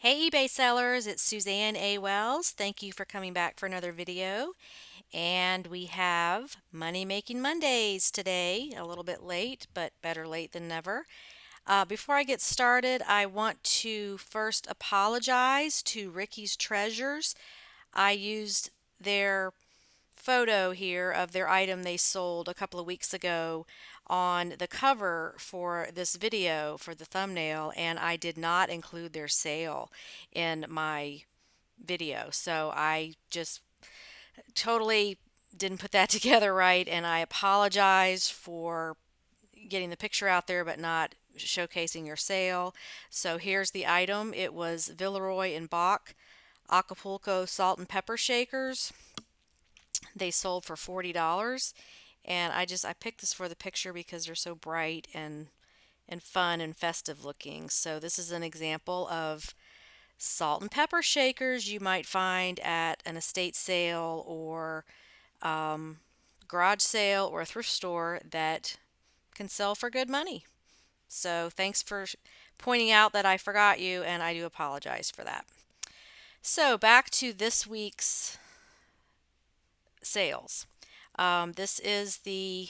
Hey eBay sellers, it's Suzanne A. Wells. Thank you for coming back for another video. And we have Money Making Mondays today, a little bit late, but better late than never. Before I get started, I want to first apologize to Ricky's Treasures. I used their photo here of their item they sold a couple of weeks ago on the cover for this video for the thumbnail, and I did not include their sale in my video. So I just totally didn't put that together right, and I apologize for getting the picture out there but not showcasing your sale. So here's the item. It was Villeroy and Bach Acapulco salt and pepper shakers. They sold for $40, and I picked this for the picture because they're so bright and fun and festive looking. So this is an example of salt and pepper shakers you might find at an estate sale or garage sale or a thrift store that can sell for good money. So thanks for pointing out that I forgot you, and I do apologize for that. So back to this week's sales. This is the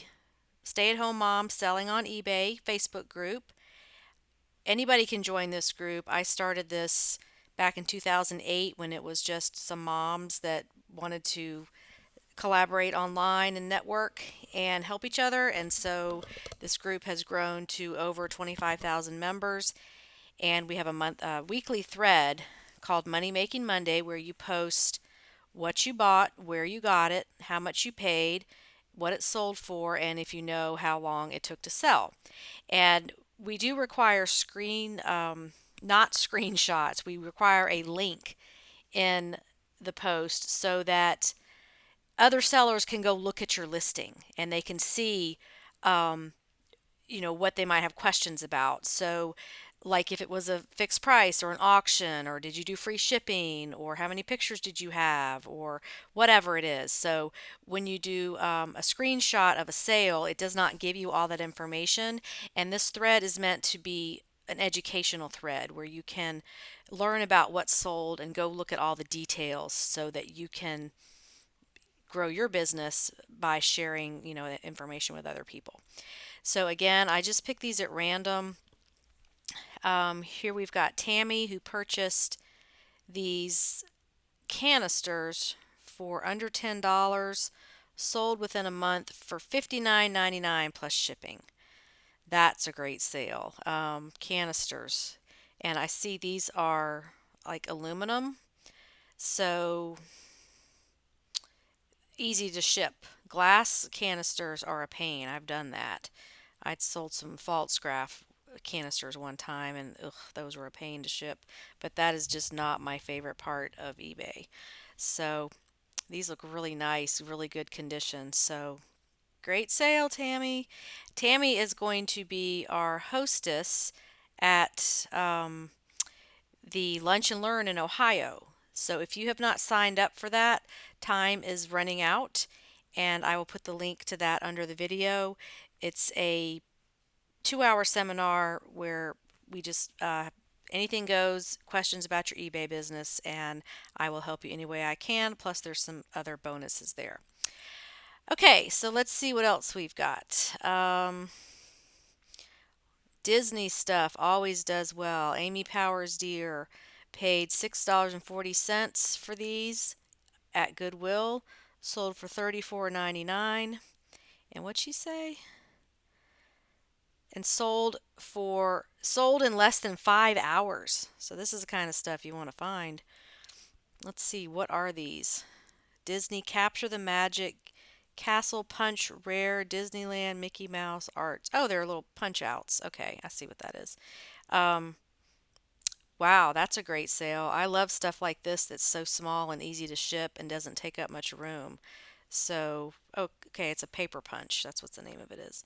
Stay at Home Mom Selling on eBay Facebook group. Anybody can join this group. I started this back in 2008 when it was just some moms that wanted to collaborate online and network and help each other. And so this group has grown to over 25,000 members. And we have a weekly thread called Money Making Monday where you post what you bought, where you got it, how much you paid, what it sold for, and if you know how long it took to sell. And we do require not screenshots. We require a link in the post so that other sellers can go look at your listing and they can see, um, what they might have questions about. So, like if it was a fixed price or an auction, or did you do free shipping, or how many pictures did you have, or whatever it is. So, when you do a screenshot of a sale, it does not give you all that information. And this thread is meant to be an educational thread where you can learn about what's sold and go look at all the details so that you can grow your business by sharing, information with other people. So again, I just picked these at random. Here we've got Tammy who purchased these canisters for under $10, sold within a month for $59.99 plus shipping. That's a great sale. Canisters. And I see these are like aluminum, so easy to ship. Glass canisters are a pain. I've done that. I'd sold some false graph canisters one time, and ugh, those were a pain to ship. But that is just not my favorite part of eBay. So these look really nice, really good condition. So great sale, Tammy. Tammy is going to be our hostess at the Lunch and Learn in Ohio. So if you have not signed up for that, time is running out, and I will put the link to that under the video. It's a 2-hour seminar where we just anything goes, questions about your eBay business, and I will help you any way I can. Plus, there's some other bonuses there. Okay, so let's see what else we've got. Disney stuff always does well. Amy Powers Deer paid $6.40 for these at Goodwill, sold for $34.99. And what'd she say? And sold in less than 5 hours. So this is the kind of stuff you want to find. Let's see, what are these? Disney Capture the Magic Castle Punch Rare Disneyland Mickey Mouse Arts. Oh, they're little punch outs. Okay, I see what that is. Um, wow, that's a great sale. I love stuff like this that's so small and easy to ship and doesn't take up much room. So, oh, okay, it's a paper punch. That's what the name of it is.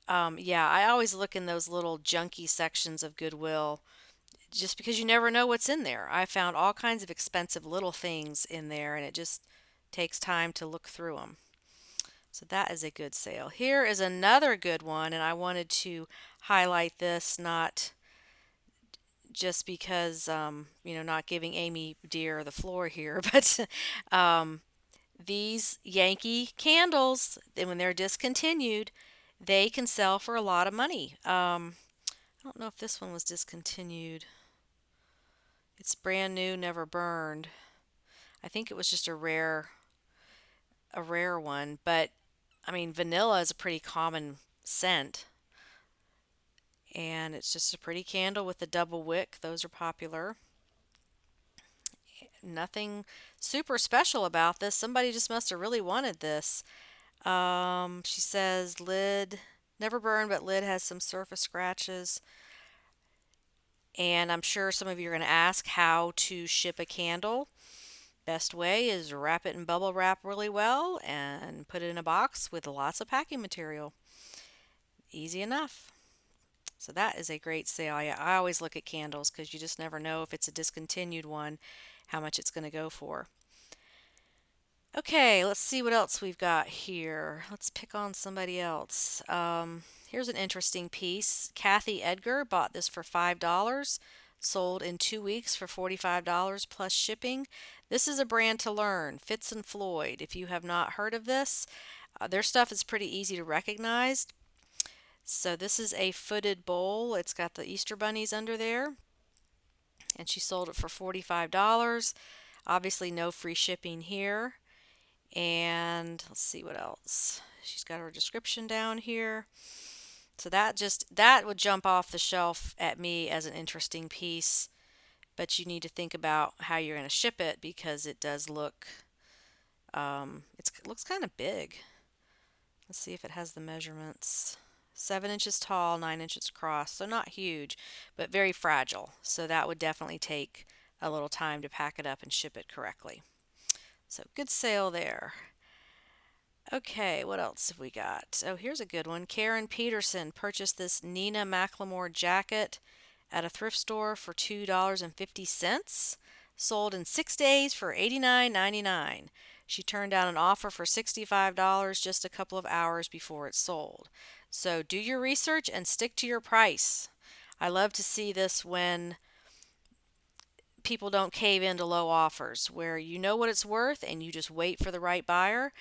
Yeah, I always look in those little junky sections of Goodwill just because you never know what's in there. I found all kinds of expensive little things in there, and it just takes time to look through them. So that is a good sale. Here is another good one, and I wanted to highlight this not just because, not giving Amy Deer the floor here, but um, these Yankee candles, when they're discontinued, they can sell for a lot of money. I don't know if this one was discontinued. It's brand new, never burned. I think it was just a rare one, but I mean, vanilla is a pretty common scent, and it's just a pretty candle with a double wick. Those are popular. Nothing super special about this. Somebody just must have really wanted this. She says lid never burned, but lid has some surface scratches. And I'm sure some of you are going to ask how to ship a candle. Best way is wrap it in bubble wrap really well and put it in a box with lots of packing material. Easy enough. So that is a great sale. I always look at candles because you just never know if it's a discontinued one, how much it's going to go for. Okay, let's see what else we've got here. Let's pick on somebody else. Here's an interesting piece. Kathy Edgar bought this for $5, sold in 2 weeks for $45 plus shipping. This is a brand to learn, Fitz and Floyd. If you have not heard of this, their stuff is pretty easy to recognize. So this is a footed bowl. It's got the Easter bunnies under there, and she sold it for $45. Obviously, no free shipping here. And let's see what else. She's got her description down here. So that would jump off the shelf at me as an interesting piece, but you need to think about how you're going to ship it because it does it looks kind of big. Let's see if it has the measurements. 7 inches tall, 9 inches across, so not huge, but very fragile. So that would definitely take a little time to pack it up and ship it correctly. So good sale there. Okay, what else have we got? Oh, here's a good one. Karen Peterson purchased this Nina Macklemore jacket at a thrift store for $2.50, sold in 6 days for $89.99. She turned down an offer for $65 just a couple of hours before it sold. So do your research and stick to your price. I love to see this when people don't cave into low offers, where you know what it's worth and you just wait for the right buyer.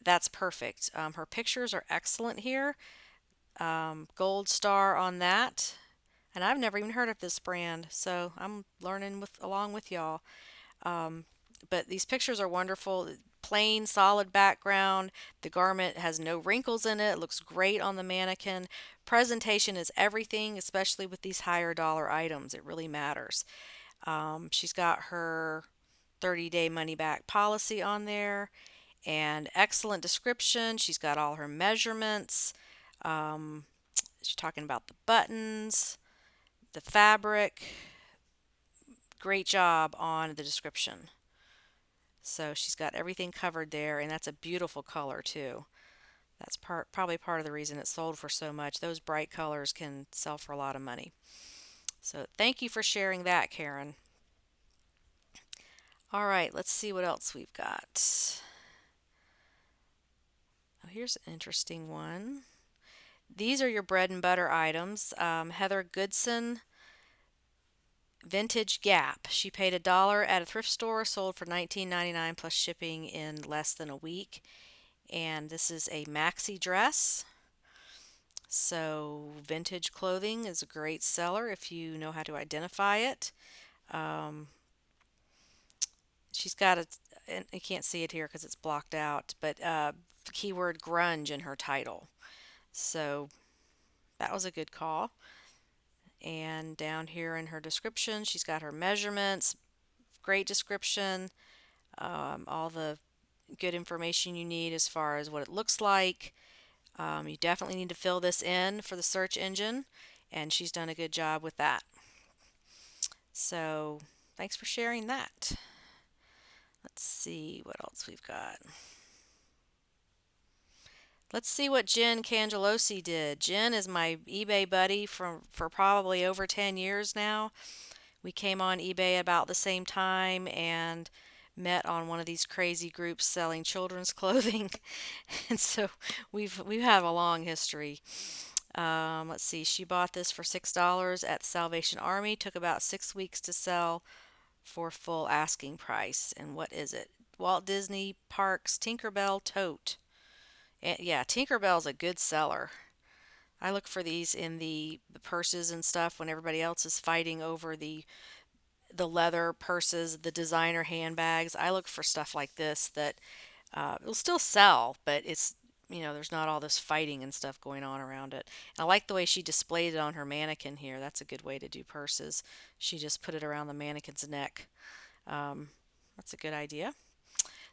That's perfect. Her pictures are excellent here. Gold star on that. And I've never even heard of this brand, so I'm learning along with y'all. Um, but these pictures are wonderful. Plain, solid background. The garment has no wrinkles in it. It looks great on the mannequin. Presentation is everything, especially with these higher dollar items. It really matters. She's got her 30-day money back policy on there and excellent description. She's got all her measurements. Um, she's talking about the buttons, the fabric. Great job on the description. So she's got everything covered there, and that's a beautiful color too. That's probably part of the reason it sold for so much. Those bright colors can sell for a lot of money. So thank you for sharing that, Karen. All right, let's see what else we've got. Oh, here's an interesting one. These are your bread and butter items. Heather Goodson, Vintage Gap. She paid $1 at a thrift store, sold for $19.99 plus shipping in less than a week. And this is a maxi dress. So vintage clothing is a great seller if you know how to identify it. Um, she's got and you can't see it here because it's blocked out, but the keyword grunge in her title. So that was a good call. And down here in her description, she's got her measurements, great description, all the good information you need as far as what it looks like. You definitely need to fill this in for the search engine, and she's done a good job with that. So thanks for sharing that. Let's see what else we've got. Let's see what Jen Cangelosi did. Jen is my eBay buddy for probably over 10 years now. We came on eBay about the same time and met on one of these crazy groups selling children's clothing. And so we've had a long history. Let's see, she bought this for $6 at the Salvation Army. Took about 6 weeks to sell for full asking price. And what is it? Walt Disney Parks Tinkerbell Tote. And yeah, Tinkerbell's a good seller. I look for these in the purses and stuff when everybody else is fighting over the leather purses, the designer handbags. I look for stuff like this that it'll still sell, but there's not all this fighting and stuff going on around it. And I like the way she displayed it on her mannequin here. That's a good way to do purses. She just put it around the mannequin's neck. Um, that's a good idea.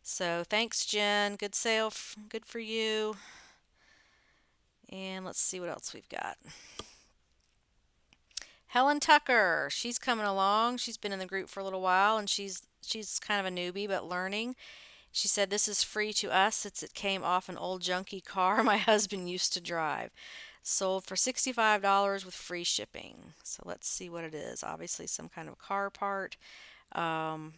So thanks, Jen. Good sale. Good for you. And let's see what else we've got. Helen Tucker, she's coming along. She's been in the group for a little while, and she's kind of a newbie but learning. She said this is free to us since it came off an old junky car my husband used to drive. Sold for $65 with free shipping. So let's see what it is. Obviously some kind of car part. Um,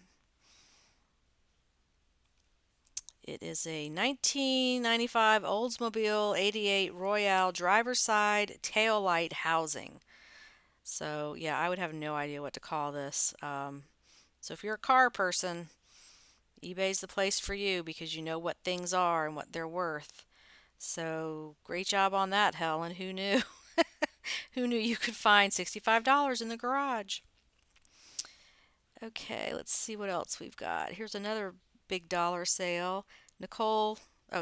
it is a 1995 Oldsmobile 88 Royale driver's side taillight housing. So yeah, I would have no idea what to call this. So if you're a car person, eBay's the place for you because you know what things are and what they're worth. So great job on that, Helen. Who knew? Who knew you could find $65 in the garage? Okay, let's see what else we've got. Here's another big dollar sale.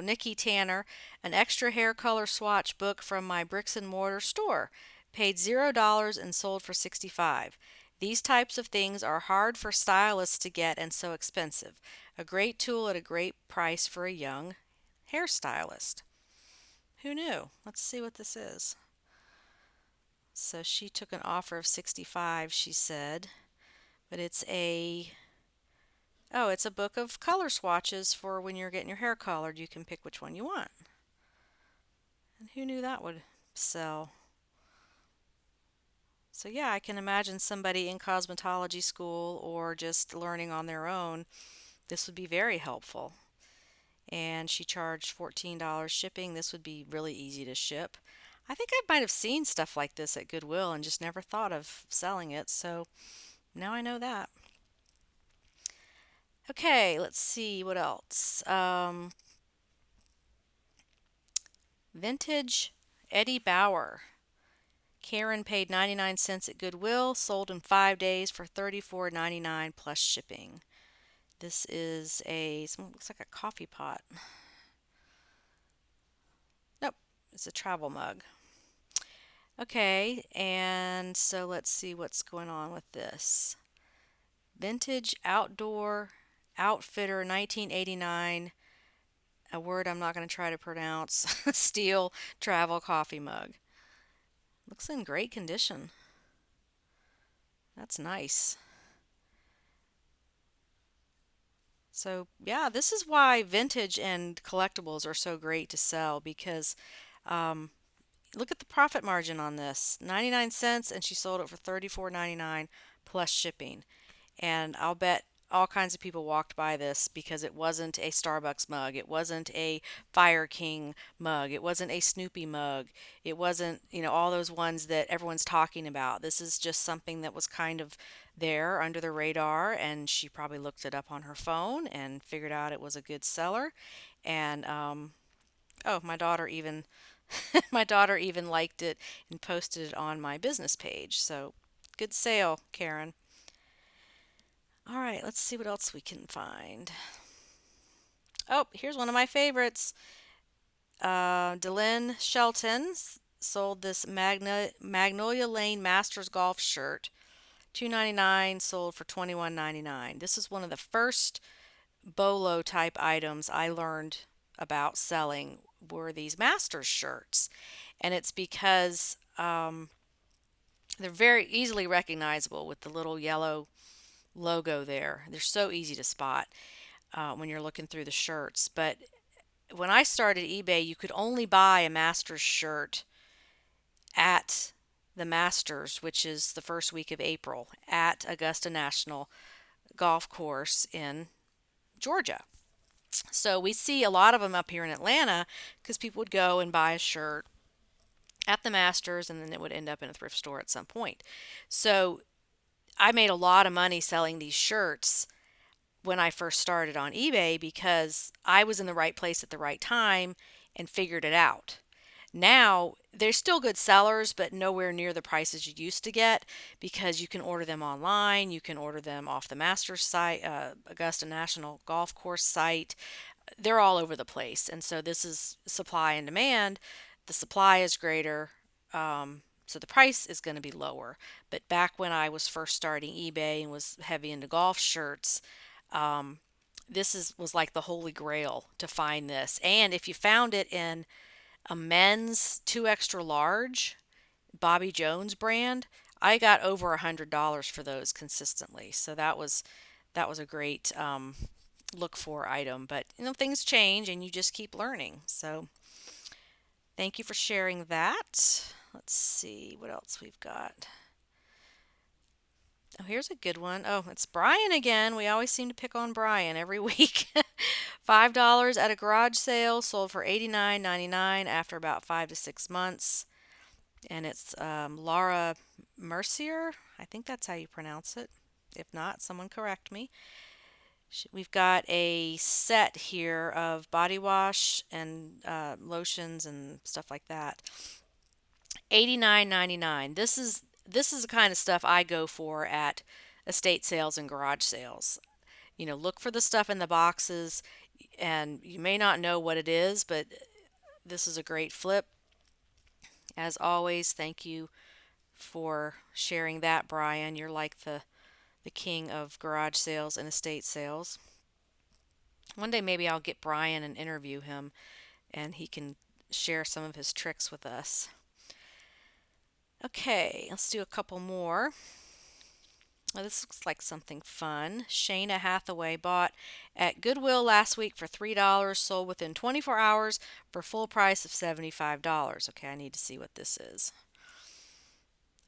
Nikki Tanner, an extra hair color swatch book from my bricks and mortar store. Paid $0 and sold for 65. These types of things are hard for stylists to get and so expensive. A great tool at a great price for a young hairstylist. Who knew? Let's see what this is. So she took an offer of 65, she said, but it's a book of color swatches for when you're getting your hair colored. You can pick which one you want. And who knew that would sell? So yeah, I can imagine somebody in cosmetology school or just learning on their own, this would be very helpful. And she charged $14 shipping. This would be really easy to ship. I think I might have seen stuff like this at Goodwill and just never thought of selling it, so now I know that. Okay, let's see what else. Vintage Eddie Bauer. Karen paid 99 cents at Goodwill, sold in 5 days for $34.99 plus shipping. This is looks like a coffee pot. Nope, it's a travel mug. Okay, and so let's see what's going on with this. Vintage Outdoor Outfitter 1989, a word I'm not going to try to pronounce, steel travel coffee mug. Looks in great condition. That's nice. So, yeah, this is why vintage and collectibles are so great to sell because um, look at the profit margin on this. 99 cents and she sold it for $34.99 plus shipping. And I'll bet all kinds of people walked by this because it wasn't a Starbucks mug, it wasn't a Fire King mug, it wasn't a Snoopy mug, it wasn't, all those ones that everyone's talking about. This is just something that was kind of there under the radar, and she probably looked it up on her phone and figured out it was a good seller. And oh, my daughter even my daughter even liked it and posted it on my business page. So good sale, Karen. All right, let's see what else we can find. Oh, here's one of my favorites. Delynn Shelton sold this Magnolia Lane Masters Golf shirt. $2.99, sold for $21.99. This is one of the first bolo type items I learned about selling were these Masters shirts. And it's because they're very easily recognizable with the little yellow logo there. They're so easy to spot when you're looking through the shirts. But when I started eBay, you could only buy a Masters shirt at the Masters, which is the first week of April, at Augusta National Golf Course in Georgia. So we see a lot of them up here in Atlanta because people would go and buy a shirt at the Masters, and then it would end up in a thrift store at some point. So I made a lot of money selling these shirts when I first started on eBay because I was in the right place at the right time and figured it out. Now, they're still good sellers, but nowhere near the prices you used to get because you can order them online. You can order them off the Masters site, Augusta National Golf Course site. They're all over the place. And so this is supply and demand. The supply is greater, so the price is going to be lower. But back when I was first starting eBay and was heavy into golf shirts, um, was like the holy grail to find this. And if you found it in a men's 2 extra large Bobby Jones brand, I got over $100 for those consistently. So that was a great look for item. But things change and you just keep learning. So thank you for sharing that. Let's see what else we've got. Oh, here's a good one. Oh, it's Brian again. We always seem to pick on Brian every week. $5 at a garage sale, sold for $89.99 after about 5 to 6 months. And it's Laura Mercier. I think that's how you pronounce it. If not, someone correct me. We've got a set here of body wash and lotions and stuff like that. $89.99. This is the kind of stuff I go for at estate sales and garage sales. Look for the stuff in the boxes, and you may not know what it is, but this is a great flip. As always, thank you for sharing that, Brian. You're like the king of garage sales and estate sales. One day maybe I'll get Brian and interview him, and he can share some of his tricks with us. Okay, let's do a couple more. Oh, this looks like something fun. Shayna Hathaway bought at Goodwill last week for $3, sold within 24 hours for full price of $75. Okay, I need to see what this is.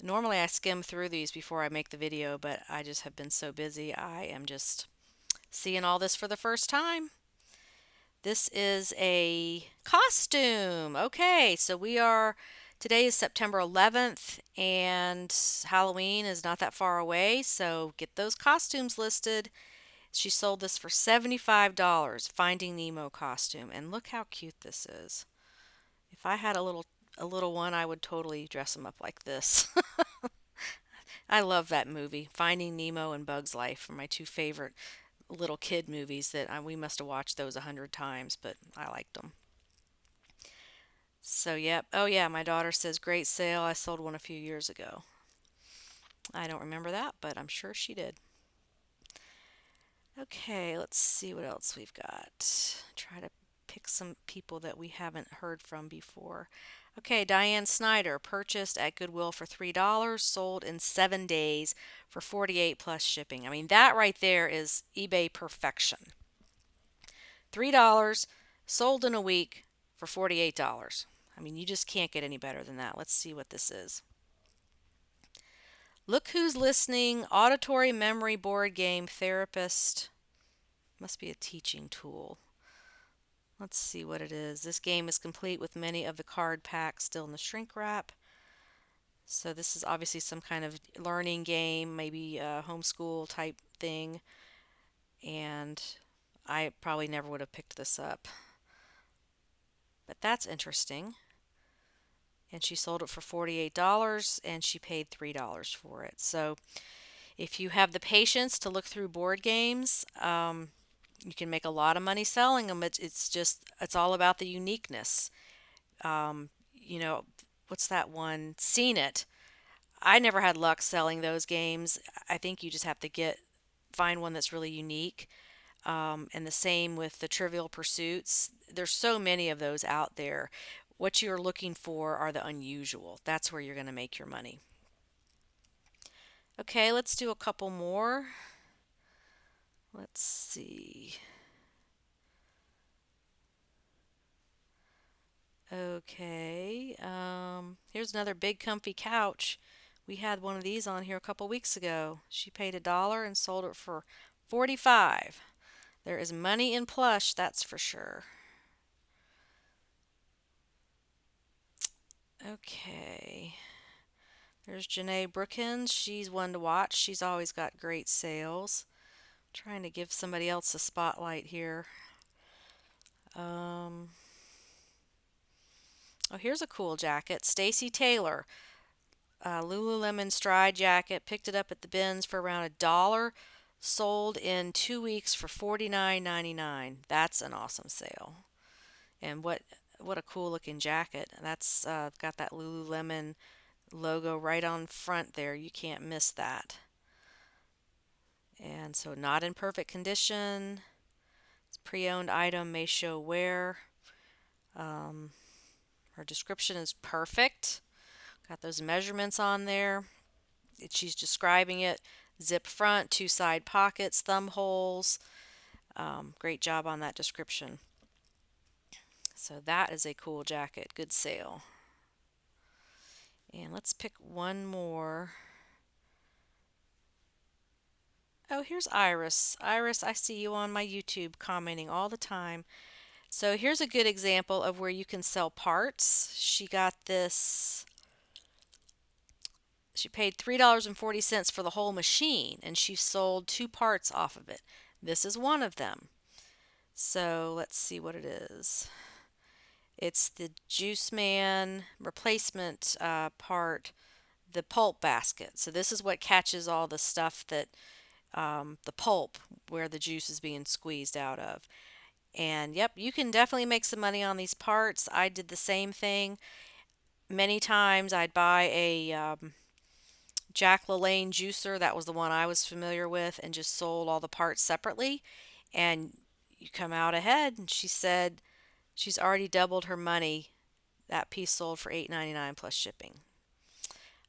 Normally I skim through these before I make the video, but I just have been so busy. I am just seeing all this for the first time. This is a costume. Okay, so today is September 11th, and Halloween is not that far away, so get those costumes listed. She sold this for $75, Finding Nemo costume, and look how cute this is. If I had a little one, I would totally dress him up like this. I love that movie, Finding Nemo and Bug's Life, are my two favorite little kid movies that we must have watched those 100 times, but I liked them. So, yep. Oh, yeah, my daughter says, great sale. I sold one a few years ago. I don't remember that, but I'm sure she did. Okay, let's see what else we've got. Try to pick some people that we haven't heard from before. Okay, Diane Snyder purchased at Goodwill for $3, sold in 7 days for 48 plus shipping. I mean, that right there is eBay perfection. $3 sold in a week for $48. I mean, you just can't get any better than that. Let's see what this is. Look Who's Listening, Auditory Memory Board Game Therapist. Must be a teaching tool. Let's see what it is. This game is complete with many of the card packs still in the shrink wrap. So this is obviously some kind of learning game, maybe a homeschool type thing. And I probably never would have picked this up. But that's interesting. And she sold it for $48 and she paid $3 for it. So if you have the patience to look through board games, you can make a lot of money selling them. It's all about the uniqueness. Um, you know, what's that one? Seen It. I never had luck selling those games. I think you just have to find one that's really unique. And the same with the Trivial Pursuits. There's so many of those out there. What you're looking for are the unusual. That's where you're going to make your money. Okay, let's do a couple more. Let's see. Okay, here's another big comfy couch. We had one of these on here a couple weeks ago. She paid $1 and sold it for 45. There is money in plush, that's for sure. Okay. There's Janae Brookins. She's one to watch. She's always got great sales. Trying to give somebody else a spotlight here. Um, oh, here's a cool jacket. Stacy Taylor, Lululemon Stride jacket. Picked it up at the bins for around $1. Sold in 2 weeks for $49.99. That's an awesome sale. And what a cool looking jacket. That's got that Lululemon logo right on front there. You can't miss that. And so not in perfect condition. Pre-owned item may show wear. Um, Her description is perfect. Got those measurements on there. She's describing it. Zip front, two side pockets, thumb holes. Great job on that description. So that is a cool jacket. Good sale. And let's pick one more. Oh, here's Iris. Iris, I see you on my YouTube commenting all the time. So here's a good example of where you can sell parts. She got this, she paid $3.40 for the whole machine, and she sold two parts off of it. This is one of them. So let's see what it is. It's the Juice Man replacement part, the pulp basket. So this is what catches all the stuff that, the pulp where the juice is being squeezed out of. And yep, you can definitely make some money on these parts. I did the same thing. Many times I'd buy a Jack LaLanne juicer. That was the one I was familiar with, and just sold all the parts separately. And you come out ahead. And she said she's already doubled her money. That piece sold for $8.99 plus shipping.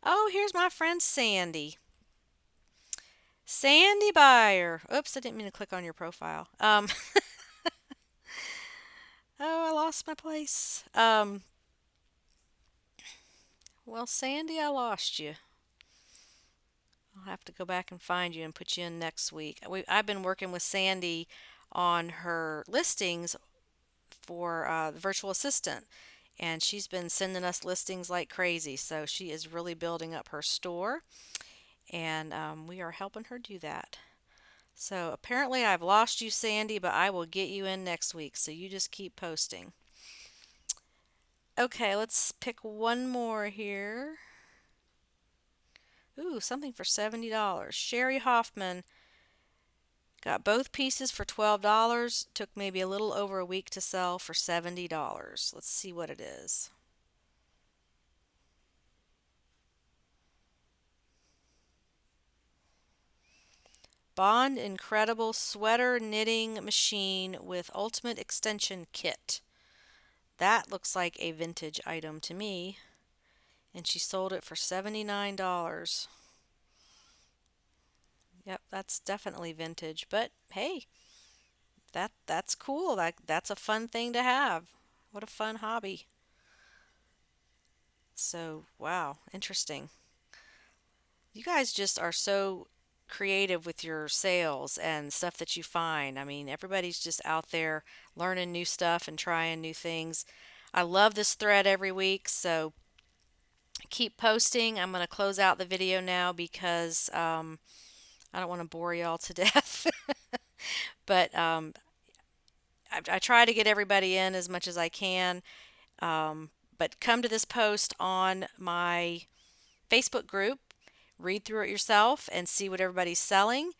Oh, here's my friend Sandy. Sandy Buyer. Oops, I didn't mean to click on your profile. Oh, I lost my place. Well, Sandy, I lost you. I'll have to go back and find you and put you in next week. I've been working with Sandy on her listings for the virtual assistant, and she's been sending us listings like crazy. So she is really building up her store, and we are helping her do that. So apparently I've lost you, Sandy, but I will get you in next week. So you just keep posting. Okay, let's pick one more here. Ooh, something for $70. Sherry Hoffman got both pieces for $12. Took maybe a little over a week to sell for $70. Let's see what it is. Bond Incredible Sweater Knitting Machine with Ultimate Extension Kit. That looks like a vintage item to me. And she sold it for $79. Yep, that's definitely vintage. But hey, that's cool. That's a fun thing to have. What a fun hobby. So, wow, interesting. You guys just are so creative with your sales and stuff that you find. I mean, everybody's just out there learning new stuff and trying new things. I love this thread every week, so keep posting. I'm going to close out the video now because I don't want to bore y'all to death. But I try to get everybody in as much as I can. But come to this post on my Facebook group, read through it yourself, and see what everybody's selling,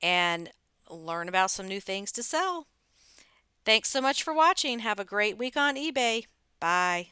and learn about some new things to sell. Thanks so much for watching. Have a great week on eBay. Bye.